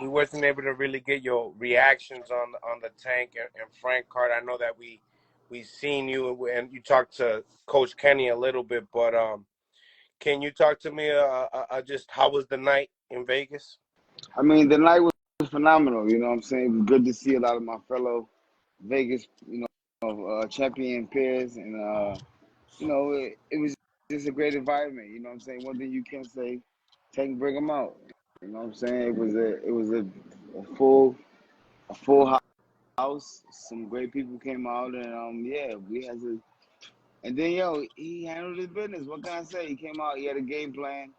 we wasn't able to really get your reactions on the Tank and Frank card. I know that we seen you and you talked to Coach Kenny a little bit, but can you talk to me just how was the night in Vegas? I mean, the night was phenomenal. You know what I'm saying? It was good to see a lot of my fellow Vegas, champion peers, and it was just a great environment. You know what I'm saying? One thing you can say, Tank, bring them out. You know what I'm saying? It was a full house. Some great people came out, and we had to. And then he handled his business. What can I say? He came out. He had a game plan.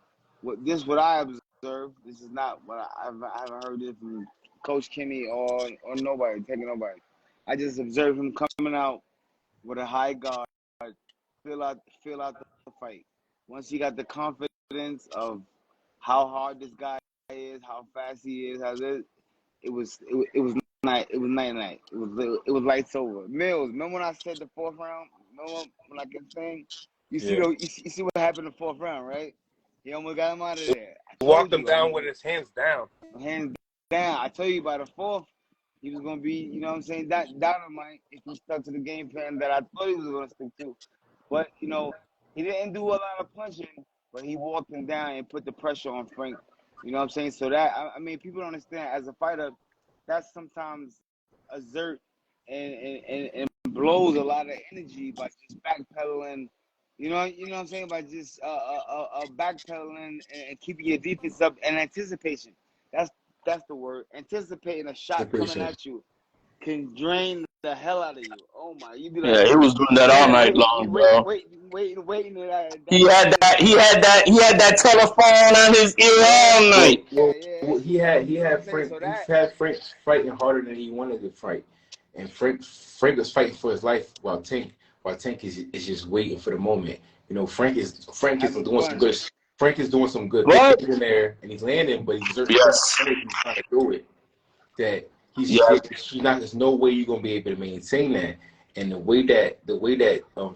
What I observed. This is not what I haven't heard it from Coach Kenny or nobody taking nobody. I just observed him coming out with a high guard, feel out the fight. Once he got the confidence of how hard this guy is, how fast he is, it was night. It was lights over. Mills, remember when I said the fourth round? Remember when I kept saying, Yeah. you see what happened in the fourth round, right? He almost got him out of there. I Walked told him you, down with his hands down. hands down. I told you by the fourth, he was gonna be, you know what I'm saying, that dynamite if he stuck to the game plan that I thought he was gonna stick to. But he didn't do a lot of punching, but he walked him down and put the pressure on Frank. You know what I'm saying? So that I mean, people don't understand as a fighter, that's sometimes exert and blows a lot of energy by just backpedaling. You know what I'm saying? By just backpedaling and keeping your defense up and anticipation. That's the word. Anticipating a shot coming Appreciate it. at you can drain the hell out of you. Oh my, you be Yeah, like, he was doing that all night long, bro. waiting to He that had minute. that. He had that telephone on his ear Yeah, all night. Well, he had you know what I'm saying? Frank. So He that had Frank fighting harder than he wanted to fight, and Frank was fighting for his life while Tank is just waiting for the moment. Frank is having doing some fun. good. Frank is doing some good What? things in there, and he's landing, but he's exerting so much Yes. energy trying to do it that Yes. there's no way you're gonna be able to maintain that. And the way that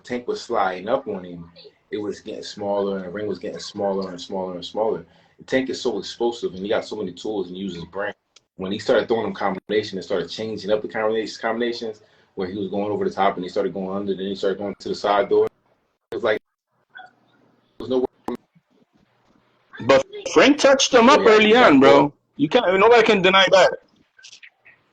Tank was sliding up on him, it was getting smaller, and the ring was getting smaller and smaller and smaller. And Tank is so explosive, and he got so many tools and uses his brain. When he started throwing them combinations and started changing up the combinations, where he was going over the top and he started going under, then he started going to the side door. It was like there was no But Frank touched him up way early he got on, caught. bro. You can't. Nobody can deny that.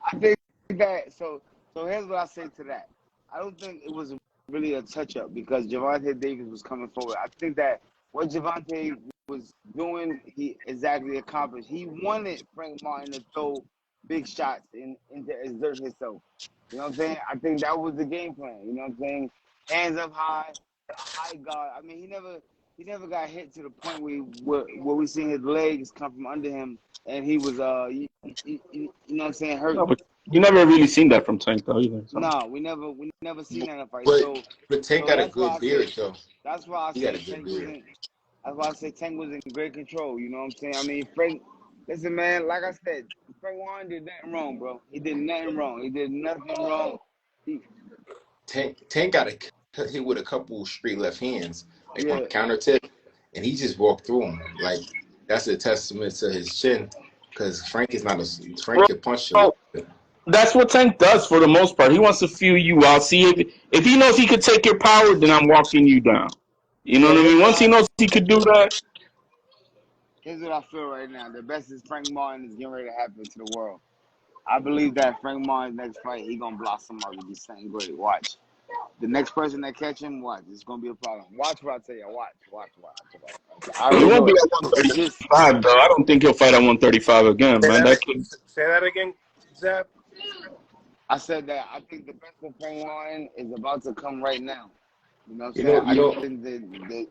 I think that so here's what I say to that. I don't think it was really a touch up because Gervonta Davis was coming forward. I think that what Gervonta was doing, he exactly accomplished. He wanted Frank Martin to throw big shots and to exert himself. You know what I'm saying? I think that was the game plan. You know what I'm saying? Hands up high, a high guard. I mean, he never got hit to the point where we seen his legs come from under him and he was you know what I'm saying, hurt. No, but you never really seen that from Tank though either. So. No, we never seen that in a fight. But So Tank so got a that's why good I say beard, though. that's why I He got say a good Tank beard. wasn't. That's why I say Tank was in great control. You know what I'm saying? I mean, Frank. Listen, man. Like I said, Frank Warren did nothing wrong, bro. He did nothing wrong. He did nothing wrong. He, Tank got hit with a couple straight left hands, like on yeah. the counter tip, and he just walked through him. Like that's a testament to his chin, because Frank can punch a Bro, little bit. that's what Tank does for the most part. He wants to feel you out. See if he knows he could take your power, then I'm walking you down. You know Yeah. what I mean? Once he knows he could do that, Here's what I feel right now. The best is Frank Martin is getting ready to happen to the world. I believe that Frank Martin's next fight, he gonna blossom up and be something great. Watch. The next person that catch him, watch. It's gonna be a problem. Watch what I tell you. Watch. I he already won't know be it. at It's just 135 though. I don't think he'll fight at 135 again, Say man. that That again. could. Say that again, Zab. I said that I think the best of Frank Warren is about to come right now. You know what I'm You saying? know, I you just know. think that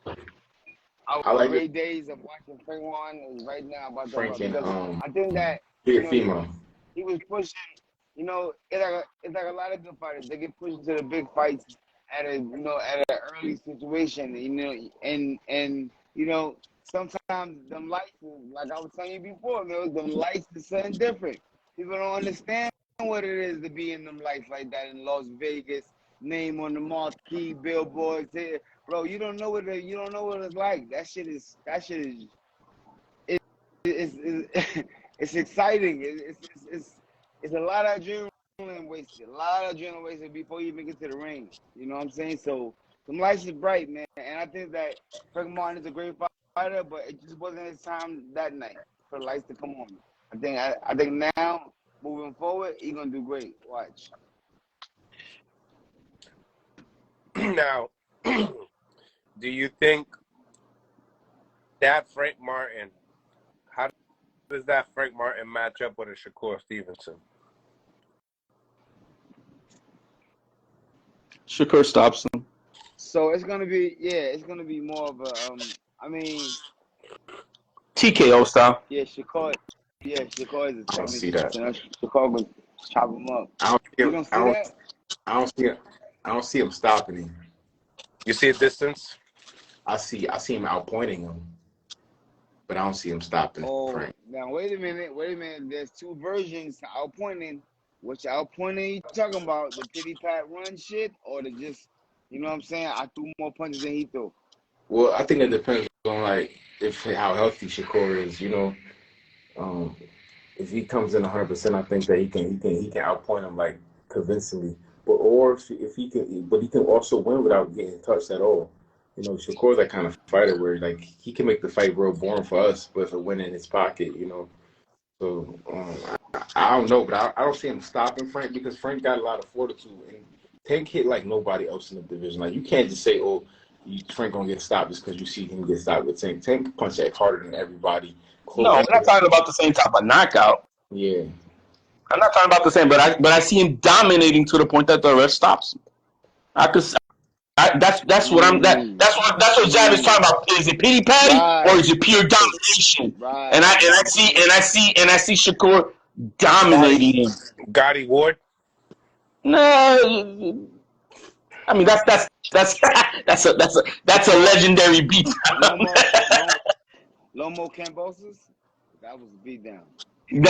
I our like it, great days of watching Frank Warren is right now about to Frank come and because I think that he Teofimo. was pushing. It's like a lot of good fighters. They get pushed to the big fights at an early situation. Sometimes them lights, like I was telling you before, man, them lights is something different. People don't understand what it is to be in them lights like that in Las Vegas, name on the marquee billboards here. Bro, you don't know what it's like. That shit is it, it's it's exciting. It's a lot of adrenaline wasted. A lot of adrenaline wasted before you even get to the ring. You know what I'm saying? So some lights is bright, man. And I think that Frank Martin is a great fighter, but it just wasn't his time that night for the lights to come on. I think now moving forward, he's gonna do great. Watch. Now, do you think that Frank Martin, how does that Frank Martin match up with a Shakur Stevenson? Shakur stops him. So it's gonna be more of a I mean, TKO style. yeah, Shakur is a I don't see technician. that. So Shakur will chop him up. I don't see You him. don't see that? I don't see him stopping him. You see a distance? I see him outpointing him, but I don't see him stopping Frank. Now wait a minute. There's two versions to outpointing. Which outpointing you talking about? The pity pat run shit, or the just, you know what I'm saying? I threw more punches than he threw. Well, I think it depends on like how healthy Shakur is. If he comes in 100%, I think that he can outpoint him like convincingly. If he can, but he can also win without getting touched at all. Shakur's that kind of fighter where like he can make the fight real boring for us, but if it win in his pocket. So I don't know, but I don't see him stopping Frank because Frank got a lot of fortitude and Tank hit like nobody else in the division. Like you can't just say, "Oh, Frank gonna get stopped just because you see him get stopped with Tank." Tank punch that harder than everybody. No, I'm not talking about the same type of knockout. Yeah, I'm not talking about the same, but I see him dominating to the point that the ref stops him. That's what Zab is talking about. Is it pity patty or is it pure domination? Right. And I see Shakur dominating him. Gotti Ward? No, I mean that's a legendary beat. Lomo Cambosis, that was a beat down. Yeah.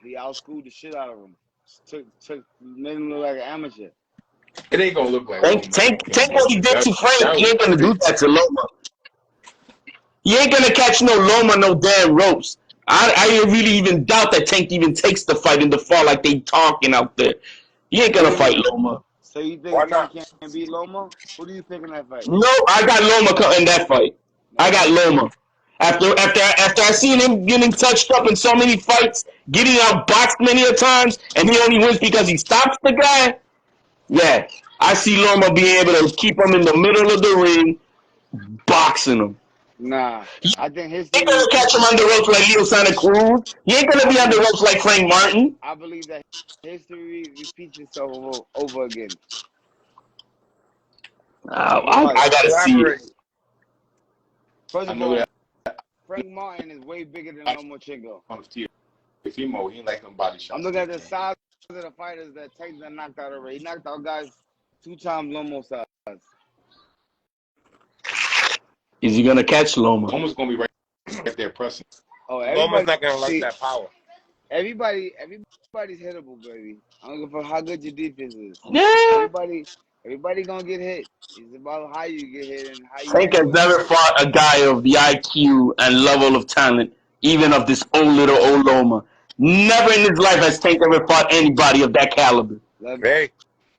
He outschooled the shit out of him. Made him look like an amateur. it ain't gonna look like Tank what he did to Frank. He ain't gonna do that to Loma. He ain't gonna catch no Loma, no damn ropes. I really even doubt that Tank even takes the fight in the fall like they talking out there. He ain't gonna fight Loma. So you think Tank can't beat Loma? Who do you pick in that fight? No, I got Loma in that fight. I got Loma. After I seen him getting touched up in so many fights, getting outboxed many a times, and he only wins because he stops the guy. Yeah, I see Loma being able to keep him in the middle of the ring, boxing him. Nah, I think He ain't gonna catch him on the ropes like Leo Santa Cruz. He ain't gonna be on the ropes like Frank Martin. I believe that history repeats itself over again. I gotta see it. First of all, Frank Martin is way bigger than Lomachenko. He ain't like them body shots. I'm looking at the size of the fighters that Tyson knocked out already. He knocked out guys 2 times Lomo size. Is he gonna catch Loma? Loma's gonna be right there pressing. Loma's not gonna like that power. Everybody's hittable, baby. I don't give a fuck how good your defense is. Yeah. Everybody gonna get hit. It's about how you get hit and how you. Tank has never fought a guy of the IQ and level of talent, even of this old Loma. Never in his life has Tank ever fought anybody of that caliber. Hey,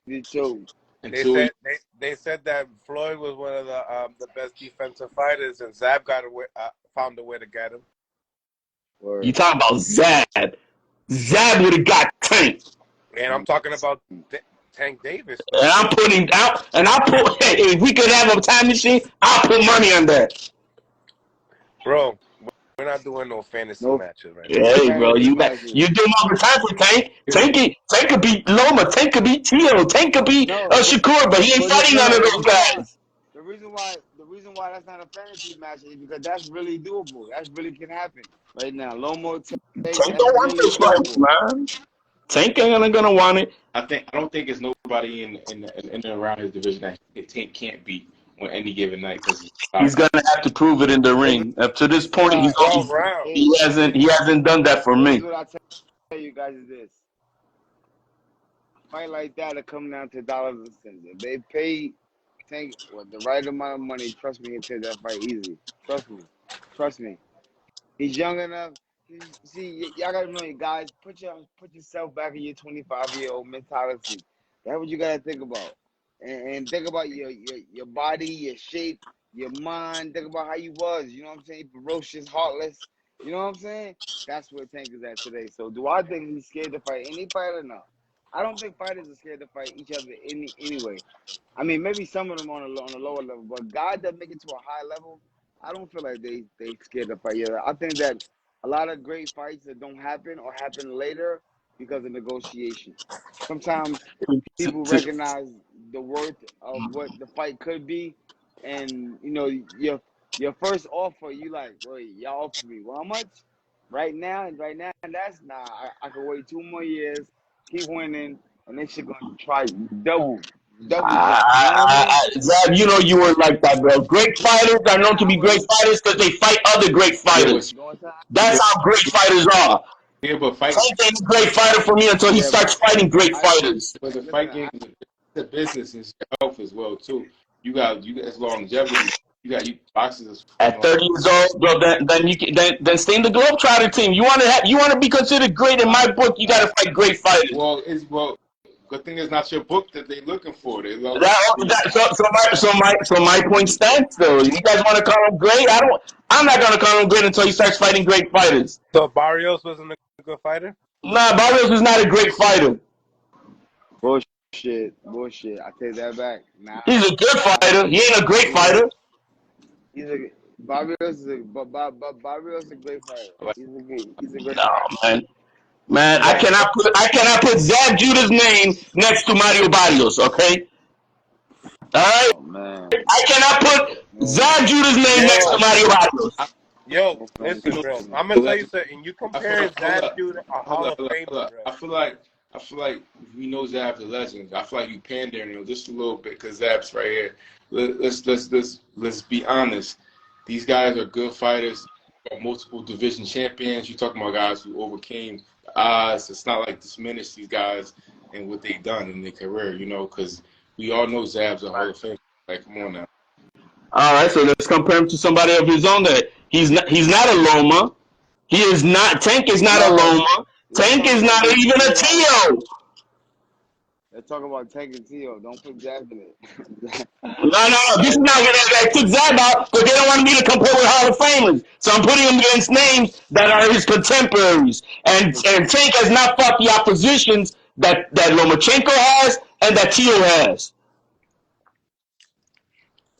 me too. They said that Floyd was one of the best defensive fighters, and Zab found a way to get him. Word. You talking about Zab? Zab would have got Tank. And I'm talking about Tank Davis. And I'm putting out, and hey, if we could have a time machine, I'll put money on that. Bro, we're not doing no fantasy matches right now. Hey, bro, you do all the time for Tank. Tank could beat Loma. Tank could beat Tio. Tank could beat Shakur, but he ain't fighting none of those guys. The reason why that's not a fantasy match is because that's really doable. That really can happen right now. Lomo, Tank don't want this fight, man. Tank ain't gonna want it. I don't think it's nobody in and around his division that Tank can't beat on any given night because he's gonna have to prove it in the ring. Up to this point, he hasn't done that for me. What I tell you guys is this: a fight like that will come down to dollars and cents. If they pay Tank the right amount of money, trust me, he'll take that fight easy. Trust me. He's young enough. See, y'all gotta remember, guys. Put yourself back in your 25-year-old mentality. That's what you gotta think about, and think about your body, your shape, your mind. Think about how you was. You know what I'm saying? Ferocious, heartless. You know what I'm saying? That's where Tank is at today. So, do I think he's scared to fight any fighter? No, I don't think fighters are scared to fight each other anyway. I mean, maybe some of them on a lower level, but guys that make it to a high level, I don't feel like they scared to fight. Yeah, I think that a lot of great fights that don't happen or happen later because of negotiation. Sometimes people recognize the worth of what the fight could be, and your first offer, you like, wait, y'all offer me well, how much? Right now, that's nah. I could wait 2 more years, keep winning, and then shit gonna try double jump. You know what I mean? Zab, you know you weren't like that, bro. Great fighters are known to I be great wasn't. fighters because they fight other great Yeah, but fighters. You know what I'm That's but how great fighters are. yeah, but fight. Tank ain't a great fighter for me until he saying? Yeah, starts fighting great I fighters. But the listen. fight game is a business and health as well too. You got it's longevity. You boxes is At fucking 30 years old, bro, then stay in the Globetrotter team. You want to be considered great in like, my book. You got to fight great fighters. well. Good thing it's not your book that they looking for. They love That, so my point stands though. You guys want to call him great? I'm not gonna call him great until he starts fighting great fighters. So Barrios wasn't a good fighter? Nah, Barrios is not a great fighter. Bullshit. I take that back. He's a good fighter. He ain't a great He's a fighter. he's a Barrios is a great fighter. like, He's a great No, fighter. man. I like cannot put Zab Judah's name next to Mario Barrios. Okay, all right. Oh man. I cannot put No, Zab Judah's name next to Yo, Mario Barrios. yo, no, listen, no, bro. no. I'm gonna tell you something. You I feel comparing like Zab Judah, a Hall of Famer, bro. I feel like we know Zab's a legend. I feel like you pandering him just a little bit because Zab's right here. Let's be honest. These guys are good fighters, are multiple division champions. You're talking about guys who overcame the odds. It's not like diminish these guys and what they've done in their career, because we all know Zab's a Hall of Famer. Like, come on now. All right, so let's compare him to somebody of his own. That he's not a Loma. He is not. Tank is not a No, Loma. let's Tank talk is about not them even a two. Tio. Let's talk about Tank and Tio. Don't put Jab in it. No. This is not gonna I took Zab out because they don't want me to compare with Hall of Famers. So I'm putting him against names that are his contemporaries. And Tank has not fought the oppositions that Lomachenko has and that Tio has.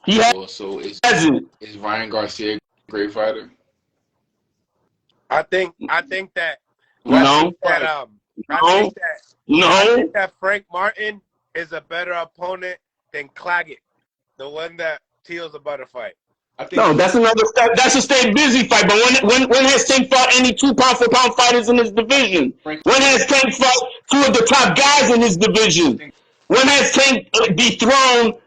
He Well, so hasn't. is Ryan Garcia a great fighter? I think that I No, think that I no, think that I no. think that Frank Martin is a better opponent than Claggett, the one that Teal's about to fight. I think No, that's another. That's a stay busy fight. But when has Tank fought any 2 pound for pound fighters in his division? Frank. When has Tank fought 2 of the top guys in his I division? think When has Tank dethroned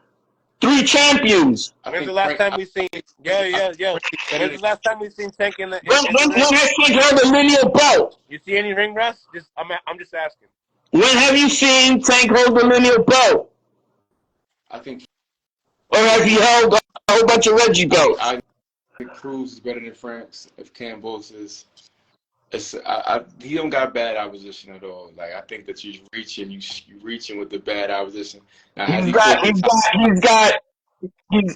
3 champions? I When's the think last Frank. time we seen? Yo. Frank is better When's than. the last time we seen Tank in When the when, ring? when has Tank held a lineal belt? You see any ring rust? I'm just asking. When have you seen Tank hold a lineal belt? I think Or has he held a whole bunch of Reggie belts? I think Cruz is better than Franks. If Campos is, he don't got bad opposition at all. Like, I think that you reaching with the bad opposition. Now, has He's he got fought the he's top? got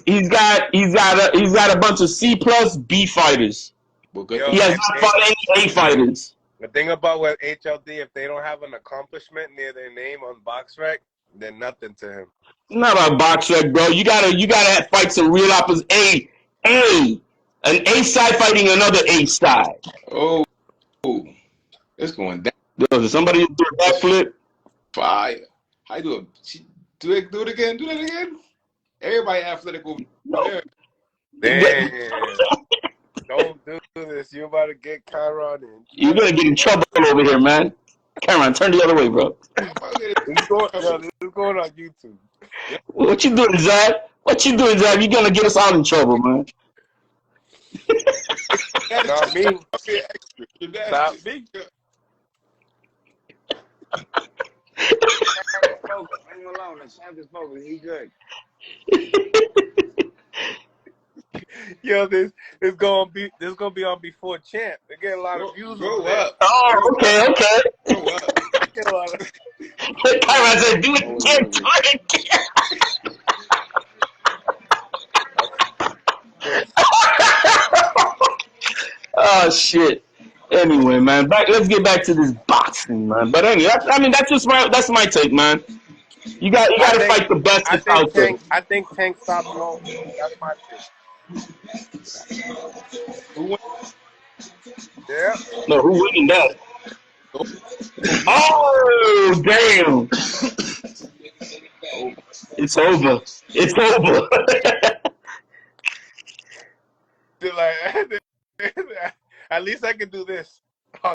he's got he's got a bunch of C plus B fighters. Well, good Yo, He thing. has not fought any A fighters. the thing about with HLD, if they don't have an accomplishment near their name on BoxRec, they're nothing to him. It's not about box rec, bro. You gotta fight some real opposition. An A side fighting another A side. Oh, it's going down. Yo, is somebody do a backflip? Fire. How you doing? Do it again. Do that again. Everybody athletic over there. Damn. Don't do this. You about to get Chiron in. You're gonna get in trouble over here, man. Cameron, turn the other way, bro. This is going on YouTube. What you doing, Zab? What you doing, Zab? You're gonna get us all in trouble, man. Not me. Stop me. Leave him alone. The champ is focused. He good. Yo, this gonna be on before champ. They get a lot of views over there. Up. Oh, okay. Grow up. Get a lot of. Kyron said, do it Always again, love do it. it again. Chris. Oh, shit. Anyway, man, let's get back to this boxing, man. But anyway, that's my take, man. You got to fight the best that's out there. I think Tank stops Loma. That's my pick. Who won? Yeah. No, who winning that? Oh, damn. It's over. It's over. Like, at least I can do this.